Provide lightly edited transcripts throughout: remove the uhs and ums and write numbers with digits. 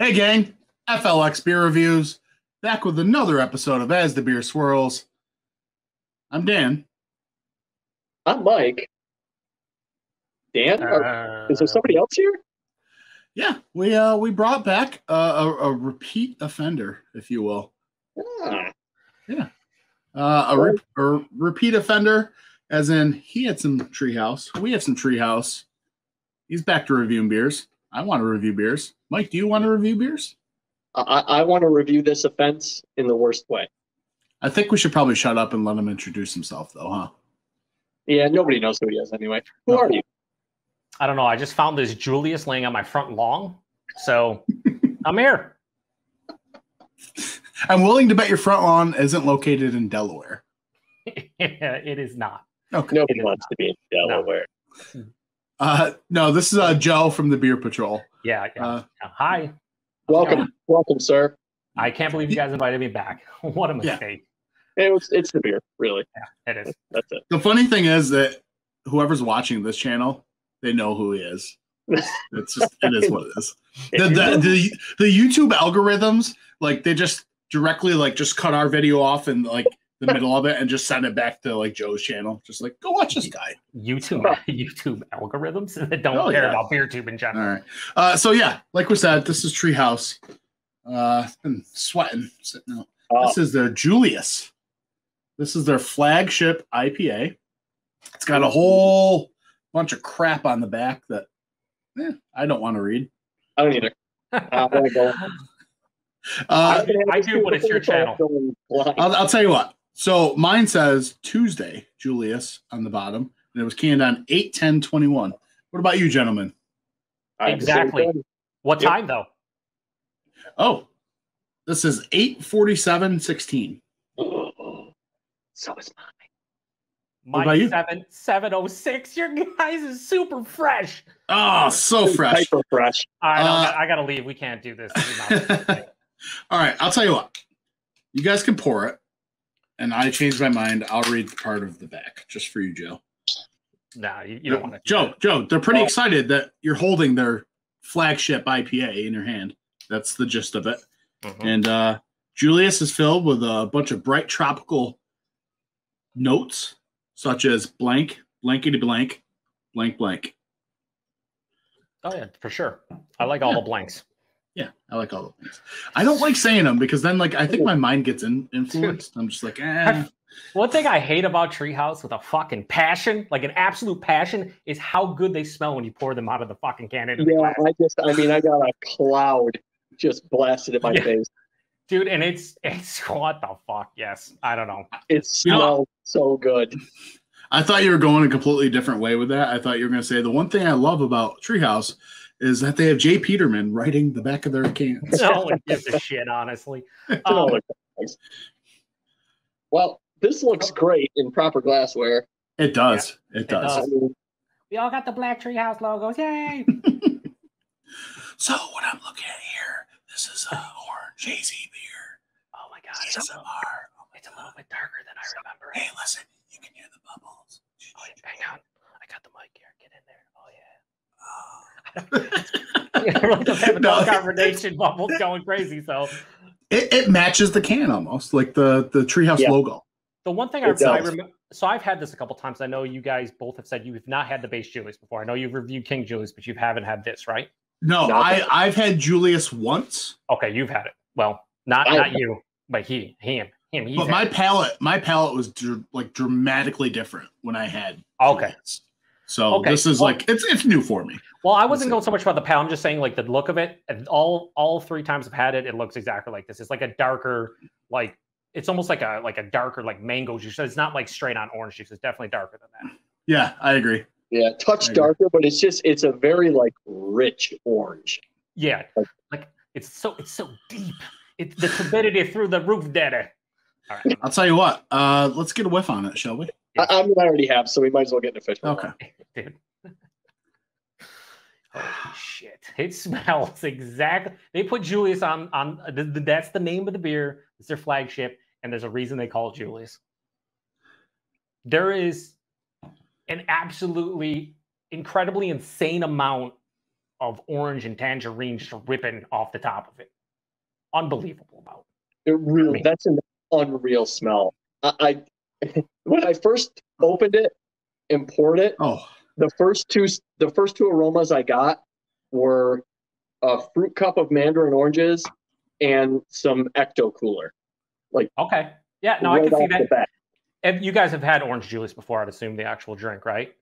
Hey gang, FLX Beer Reviews, back with another episode of As the Beer Swirls. I'm Dan. I'm Mike. Dan? Is there somebody else here? Yeah, we brought back a repeat offender, if you will. Ah. Yeah. A repeat offender, as in he had some Tree House. We have some Tree House. He's back to reviewing beers. I want to review beers. Mike, do you want to review beers? I want to review this offense in the worst way. I think we should probably shut up and let him introduce himself, though, huh? Yeah, nobody knows who he is anyway. Who are you? I don't know. I just found this Julius laying on my front lawn, so I'm here. I'm willing to bet your front lawn isn't located in Delaware. It is not. Okay. Nobody wants to be in Delaware. No, this is Joe from the Beer PaTroll. Yeah. Hi. Welcome, sir. I can't believe you guys invited me back. What a mistake. Yeah. It's the beer, really. Yeah, it is. That's it. The funny thing is that whoever's watching this channel, they know who he is. It's just, it is what it is. The YouTube algorithms, like, they just directly just cut our video off in the middle of it and just send it back to Joe's channel. Just go watch this guy. YouTube algorithms that don't care about beer tube in general. All right. So yeah, like we said, this is Tree House. Been sweating sitting out. This is their Julius. This is their flagship IPA. It's got a whole bunch of crap on the back that I don't want to read. I don't either. I'm gonna go. I do, but it's your channel. I'll tell you what. So mine says Tuesday, Julius, on the bottom, and it was canned on 8/10/21. What about you, gentlemen? Exactly. What time, though? Oh, this is 8/47/16. So is mine. Mine 7/06. Your guys is super fresh. Oh, so fresh. Hyper fresh. All right, I gotta leave. We can't do this. All right, I'll tell you what. You guys can pour it, and I changed my mind. I'll read part of the back just for you, Joe. Nah, you don't want to. Joe, they're pretty excited that you're holding their flagship IPA in your hand. That's the gist of it. Mm-hmm. And Julius is filled with a bunch of bright tropical notes, such as blank, blankety blank, blank, blank. Oh, yeah, for sure. I like all the blanks. Yeah, I like all the blanks. I don't like saying them because then, I think my mind gets influenced. I'm just like, One thing I hate about Tree House with a fucking passion, an absolute passion, is how good they smell when you pour them out of the fucking can into the glass. I got a cloud just blasted in my face. Dude, and it's what the fuck? Yes, I don't know. It smells so good. I thought you were going a completely different way with that. I thought you were going to say the one thing I love about Tree House is that they have Jay Peterman writing the back of their cans. No one gives a shit, honestly. Well, this looks great in proper glassware. It does. Yeah, it does. I mean, we all got the black Tree House logos. Yay! So what I'm looking at here, this is orange hazy beer. Oh my god, it's a little bit darker than I remember. Hey, listen, you can hear the bubbles. Oh, hang on, I got the mic here. Get in there. Oh yeah. I really don't have a conversation bubbles going crazy, so it matches the can almost like the Treehouse logo. The one thing I remember, so I've had this a couple times. I know you guys both have said you have not had the base Julius before. I know you've reviewed King Julius, but you haven't had this, right? No, I've had Julius once. Okay, you've had it. Well, not you, but him. But my palate was dramatically different when I had. Okay. Julius. So this is it's new for me. Well, I wasn't going so much about the palate. I'm just saying the look of it. And all 3 times I've had it, it looks exactly like this. It's like a darker, it's almost like a darker mango juice. It's not straight on orange juice. It's definitely darker than that. Yeah, I agree. Yeah, touch darker, but it's a very rich orange. Yeah, it's so deep. It's the turbidity through the roof, daddy. All right, I'll tell you what. Let's get a whiff on it, shall we? I already have, so we might as well get an official. Okay, dude. Holy shit! It smells exactly. They put Julius on. That's the name of the beer. It's their flagship, and there's a reason they call it Julius. There is an absolutely incredibly insane amount of orange and tangerine just ripping off the top of it. Unbelievable amount. It really, that's an unreal smell. I when I first opened it and poured it, the first two aromas I got were a fruit cup of mandarin oranges and some ecto cooler. Like, okay, yeah, no, I can see that. And you guys have had orange Julius before, I'd assume, the actual drink, right?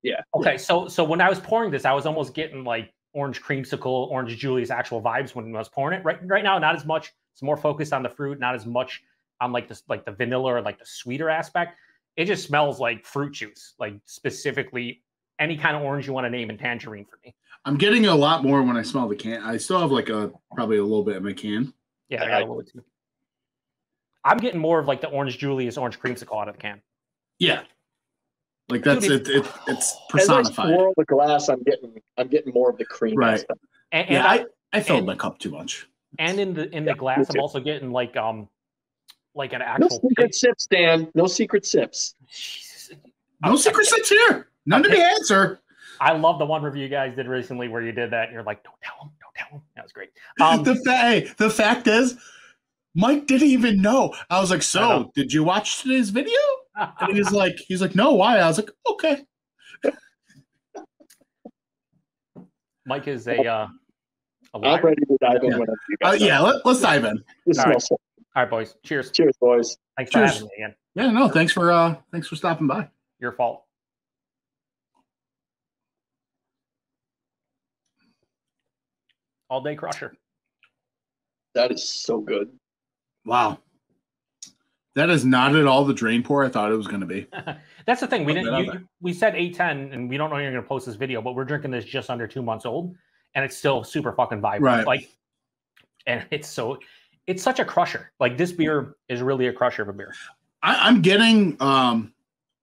Yeah. Okay, so when I was pouring this, I was almost getting like orange creamsicle, orange Julius actual vibes when I was pouring it. Right now, not as much. It's more focused on the fruit, not as much on like this, like the vanilla or like the sweeter aspect. It just smells like fruit juice, like specifically any kind of orange you want to name, and tangerine for me. I'm getting a lot more when I smell the can. I still have like probably a little bit in my can. Yeah, I got a little bit too. I'm getting more of like the orange Julius, orange creamsicle out of the can. Yeah, like that's it's personified. As I swirl the glass, I'm getting more of the cream. Right. And I filled my cup too much. And in the glass, I'm also getting like an actual. No secret sips, Dan. No secret sips. Jesus. No secret sips here. None to be had, sir. I love the one review you guys did recently where you did that, and you're like, "Don't tell him, don't tell him." That was great. The fact is, Mike didn't even know. I was like, "So, did you watch today's video?" And he's like, "No, why?" I was like, "Okay." Mike is a I'm ready to dive in. Let's dive in. All right, boys. Cheers. Cheers, boys. Thanks for having me again. Yeah, no, thanks for stopping by. Your fault. All day crusher. That is so good. Wow. That is not at all the drain pour I thought it was going to be. That's the thing. We said 810, and we don't know you're going to post this video, but we're drinking this just under 2 months old, and it's still super fucking vibrant. Right. Like, and it's such a crusher. Like, this beer is really a crusher of a beer. I'm getting on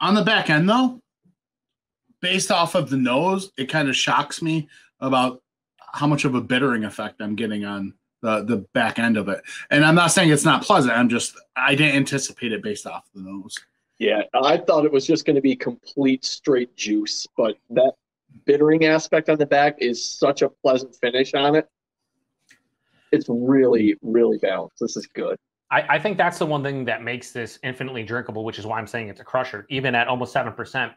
the back end though, based off of the nose, it kind of shocks me about how much of a bittering effect I'm getting on the back end of it. And I'm not saying it's not pleasant. I didn't anticipate it based off the nose. Yeah, I thought it was just going to be complete straight juice, but that bittering aspect on the back is such a pleasant finish on it. It's really, really balanced. This is good. I think that's the one thing that makes this infinitely drinkable, which is why I'm saying it's a crusher. Even at almost 7%,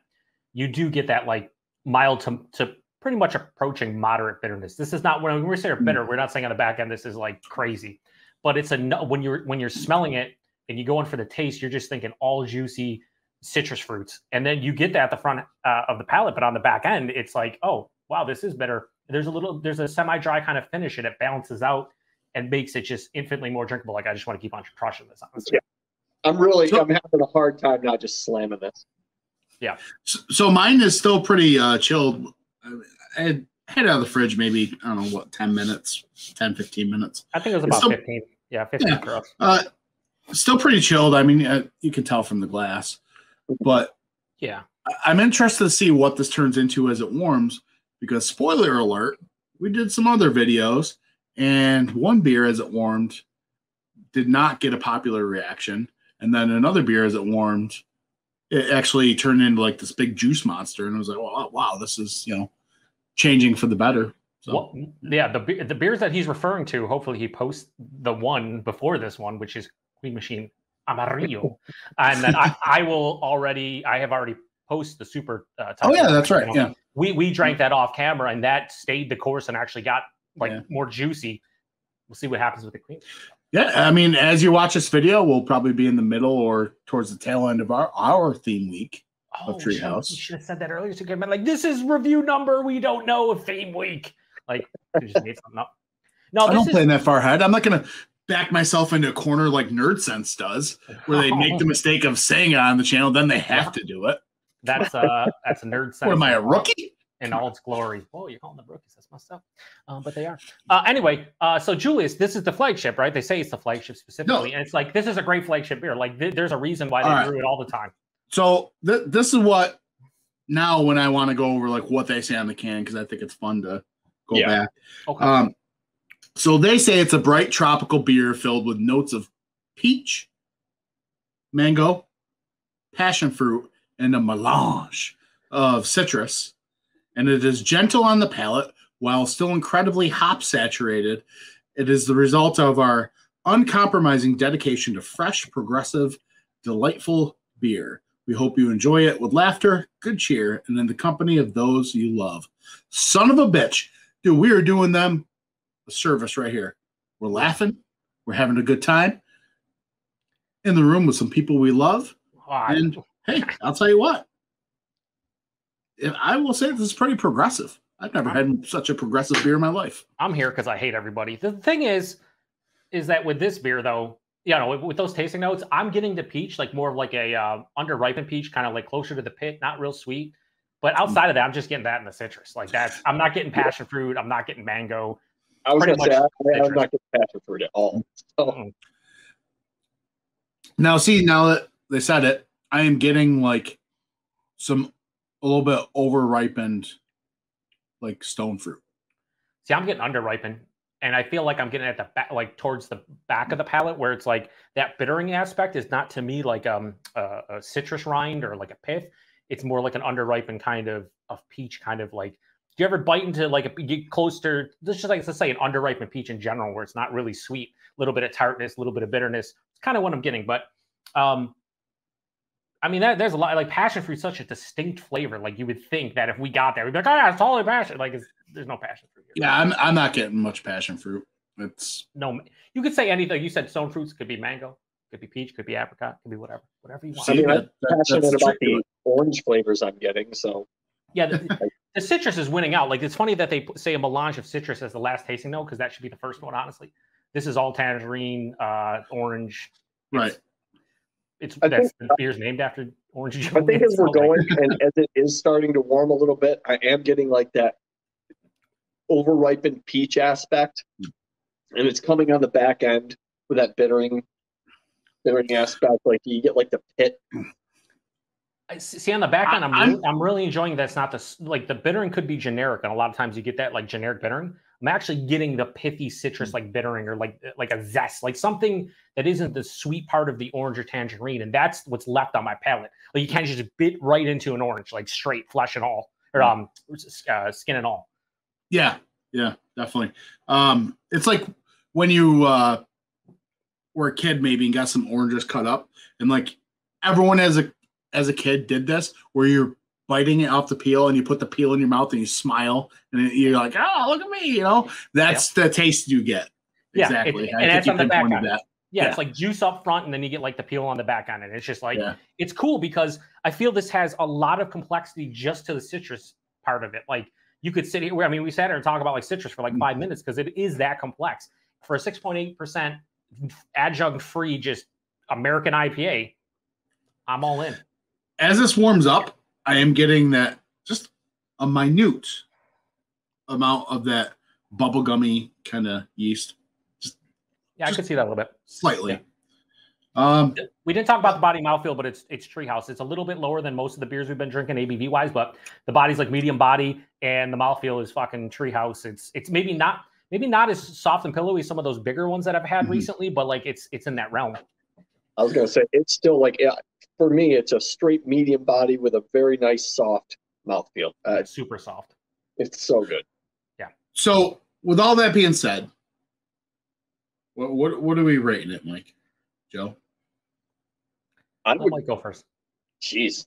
you do get that like mild to pretty much approaching moderate bitterness. This is not, when we say bitter, we're not saying on the back end this is like crazy, but it's when you're smelling it and you go in for the taste, you're just thinking all juicy citrus fruits, and then you get that at the front of the palate, but on the back end, it's like, oh wow, this is bitter. There's a semi-dry kind of finish, and it balances out and makes it just infinitely more drinkable. Like, I just want to keep on crushing this, honestly. Yeah. I'm having a hard time not just slamming this. Yeah. So mine is still pretty chilled. I had it out of the fridge maybe, I don't know, 10 minutes, 10, 15 minutes. I think it was about 15. Yeah, 15 for us. Still pretty chilled. I mean, you can tell from the glass. But yeah, I'm interested to see what this turns into as it warms, because spoiler alert, we did some other videos, and one beer as it warmed did not get a popular reaction. And then another beer as it warmed, it actually turned into like this big juice monster. And I was like, oh, wow, this is, changing for the better. So, well, yeah, the beers that he's referring to, hopefully he posts the one before this one, which is Queen Machine Amarillo. And then I have already posted the super. Oh yeah, that's right. Yeah. We drank that off camera, and that stayed the course and actually got more juicy. We'll see what happens with the Queen. Yeah, I mean, as you watch this video, we'll probably be in the middle or towards the tail end of our theme week of Tree House. You should have said that earlier. So good, man. Like, this is review number. We don't know of theme week. Like, you just made something up. No, I don't plan that far ahead. I'm not gonna back myself into a corner like Nerd Sense does, where they make the mistake of saying it on the channel, then they have to do it. That's a Nerd Sense. What am I, a rookie? In all its glory. Oh, you're calling them rookies. That's messed up. But they are. Anyway, so Julius, this is the flagship, right? They say it's the flagship specifically. No. And it's like, this is a great flagship beer. Like, there's a reason why they brew it all the time. So this is what, now when I want to go over like what they say on the can, because I think it's fun to go back. Okay. So they say it's a bright tropical beer filled with notes of peach, mango, passion fruit, and a melange of citrus. And it is gentle on the palate While still incredibly hop saturated, it is the result of our uncompromising dedication to fresh, progressive, delightful beer. We hope you enjoy it with laughter, good cheer, and in the company of those you love. Son of a bitch. Dude, we are doing them a service right here. We're laughing. We're having a good time in the room with some people we love. And hey, I'll tell you what. I will say this is pretty progressive. I've never had such a progressive beer in my life. I'm here because I hate everybody. The thing is that with this beer, though, you know, with those tasting notes, I'm getting the peach, like more of like a under-ripened peach, kind of like closer to the pit, not real sweet. But outside of that, I'm just getting that in the citrus. Like I'm not getting passion fruit. I'm not getting mango. I was going to say, I'm not getting passion fruit at all. So. Now, see, now that they said it, I am getting like a little bit over-ripened, like stone fruit. See, I'm getting under-ripened. And I feel like I'm getting at the back, like towards the back of the palate, where it's like that bittering aspect is not to me like a citrus rind or like a pith. It's more like an under-ripened kind of peach, kind of like. Do you ever bite into like get close to let's say an under-ripened peach in general, where it's not really sweet, a little bit of tartness, a little bit of bitterness. It's kind of what I'm getting, but I mean, there's a lot like passion fruit, such a distinct flavor. Like you would think that if we got there, we'd be like, oh yeah, it's totally passion. Like there's no passion fruit here. Yeah, I'm not getting much passion fruit. It's no. You could say anything. You said stone fruits could be mango, could be peach, could be apricot, could be whatever you want. I mean, I'm passionate about the orange flavors I'm getting. So yeah, the citrus is winning out. Like it's funny that they say a melange of citrus as the last tasting note because that should be the first one. Honestly, this is all tangerine, orange. Right. The beer's named after orange juice. I think as we're going and as it is starting to warm a little bit, I am getting like that over-ripened peach aspect, and it's coming on the back end with that bittering aspect. Like you get like the pit. See on the back end, I'm really enjoying that's not like the bittering could be generic, and a lot of times you get that like generic bittering. I'm actually getting the pithy citrus like bittering or like a zest, like something that isn't the sweet part of the orange or tangerine, and that's what's left on my palate. Like you can't just bit right into an orange, like straight flesh and all, or skin and all. Yeah, definitely. It's like when you were a kid maybe and got some oranges cut up, and like everyone as a kid did this, where you're biting it off the peel and you put the peel in your mouth and you smile and you're like, oh, look at me, you know, that's the taste you get. Exactly. And that's on the back end. Yeah, it's like juice up front and then you get like the peel on the back end. And it's just like, it's cool because I feel this has a lot of complexity just to the citrus part of it. Like you could sit here, we sat here and talk about like citrus for like 5 minutes because it is that complex. For a 6.8% adjunct free, just American IPA, I'm all in. As this warms up, I am getting that just a minute amount of that bubblegummy kind of yeast. I could see that a little bit. Slightly. Yeah. We didn't talk about the body mouthfeel, but it's Tree House. It's a little bit lower than most of the beers we've been drinking ABV wise, but the body's like medium body and the mouthfeel is fucking Tree House. It's maybe not as soft and pillowy as some of those bigger ones that I've had recently, but like it's in that realm. I was gonna say it's still like for me, it's a straight medium body with a very nice soft mouthfeel. Super soft. It's so good. Yeah. So with all that being said, what are we rating it, Mike? Joe? I might go first. Jeez.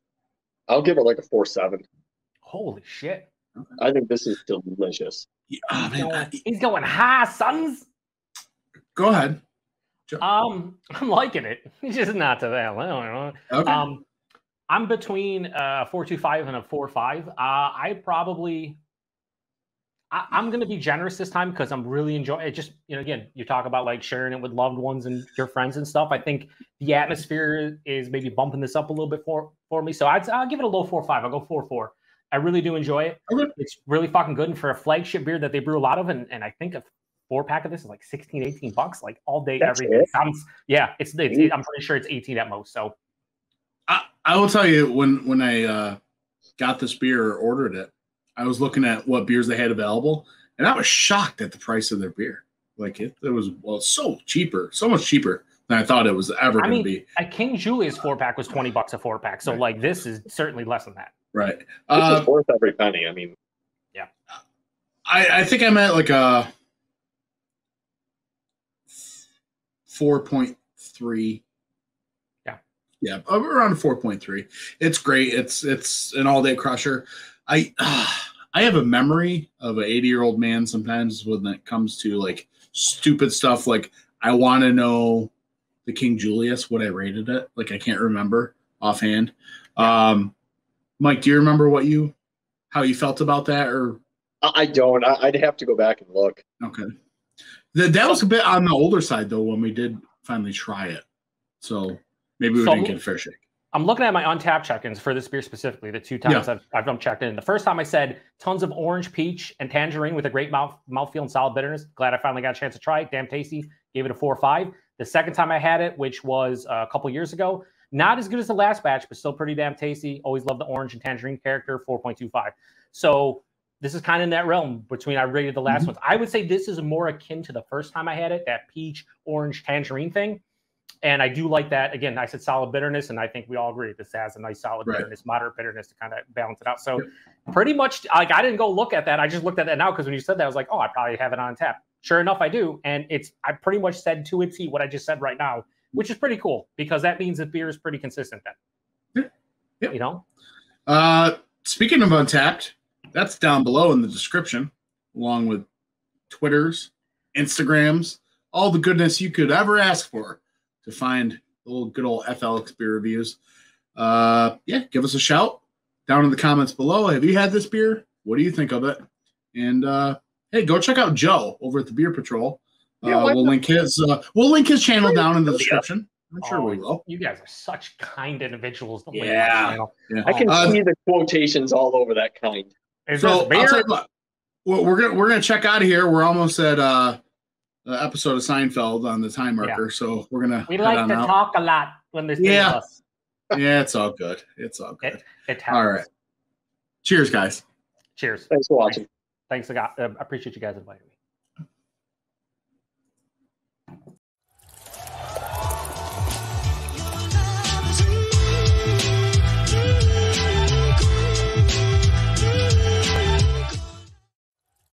I'll give it like a 4.7. Holy shit. I think this is delicious. Yeah, he's going high, sons. Go ahead. I'm liking it. It's just not to that level. Okay. I'm between 4.25 and a 4.5. I'm going to be generous this time because I'm really enjoying it. Just, again, you talk about like sharing it with loved ones and your friends and stuff. I think the atmosphere is maybe bumping this up a little bit for me. So I'll give it a low 4.5. I'll go 4.4. I really do enjoy it. Okay. It's really fucking good. And for a flagship beer that they brew a lot of, and I think a 4-pack of this is like $16-18, like all day, every day. I'm pretty sure it's 18 at most. So I will tell you when I got this beer or ordered it, I was looking at what beers they had available, and I was shocked at the price of their beer. Like it was so much cheaper than I thought it was ever going to be. A King Julius 4-pack was $20 a 4-pack, so like this is certainly less than that. Right. This is worth every penny. I mean, yeah. I think I'm at like a 4.3. Yeah, around 4.3. It's great. It's an all-day crusher. I have a memory of an 80-year-old man sometimes when it comes to like stupid stuff. Like I want to know the King Julius, what I rated it. Like I can't remember offhand. Mike, do you remember how you felt about that? Or I don't. I'd have to go back and look. Okay. That was a bit on the older side though when we did finally try it. So maybe we didn't get a fair shake. I'm looking at my Untappd check-ins for this beer specifically, the 2 times I've checked in. The first time I said tons of orange, peach, and tangerine with a great mouthfeel and solid bitterness. Glad I finally got a chance to try it. Damn tasty. Gave it a 4 or 5. The second time I had it, which was a couple years ago, not as good as the last batch, but still pretty damn tasty. Always love the orange and tangerine character, 4.25. So this is kind of in that realm between I rated the last ones. I would say this is more akin to the first time I had it, that peach, orange, tangerine thing. And I do like that. Again, I said solid bitterness, and I think we all agree this has a nice solid bitterness, moderate bitterness to kind of balance it out. So pretty much, like, I didn't go look at that. I just looked at that now because when you said that, I was like, oh, I probably have it on tap. Sure enough, I do. And I pretty much said to a T what I just said right now, which is pretty cool because that means that beer is pretty consistent then. Yeah. You know? Speaking of Untappd, that's down below in the description, along with Twitters, Instagrams, all the goodness you could ever ask for to find the good old FLX beer reviews. Give us a shout down in the comments below. Have you had this beer? What do you think of it? And hey, go check out Joe over at the Beer PaTroll. We'll link his channel down in the description. I'm sure we will. You guys are such kind individuals. Yeah. I can see the quotations all over that kind. So I'll tell you what, we're gonna check out of here. We're almost at episode of Seinfeld on the time marker, so we're gonna. We like to talk a lot when there's us. Yeah, it's all good. It's all good. It happens. All right. Cheers, guys. Cheers. Thanks for watching. Thanks. I appreciate you guys inviting me.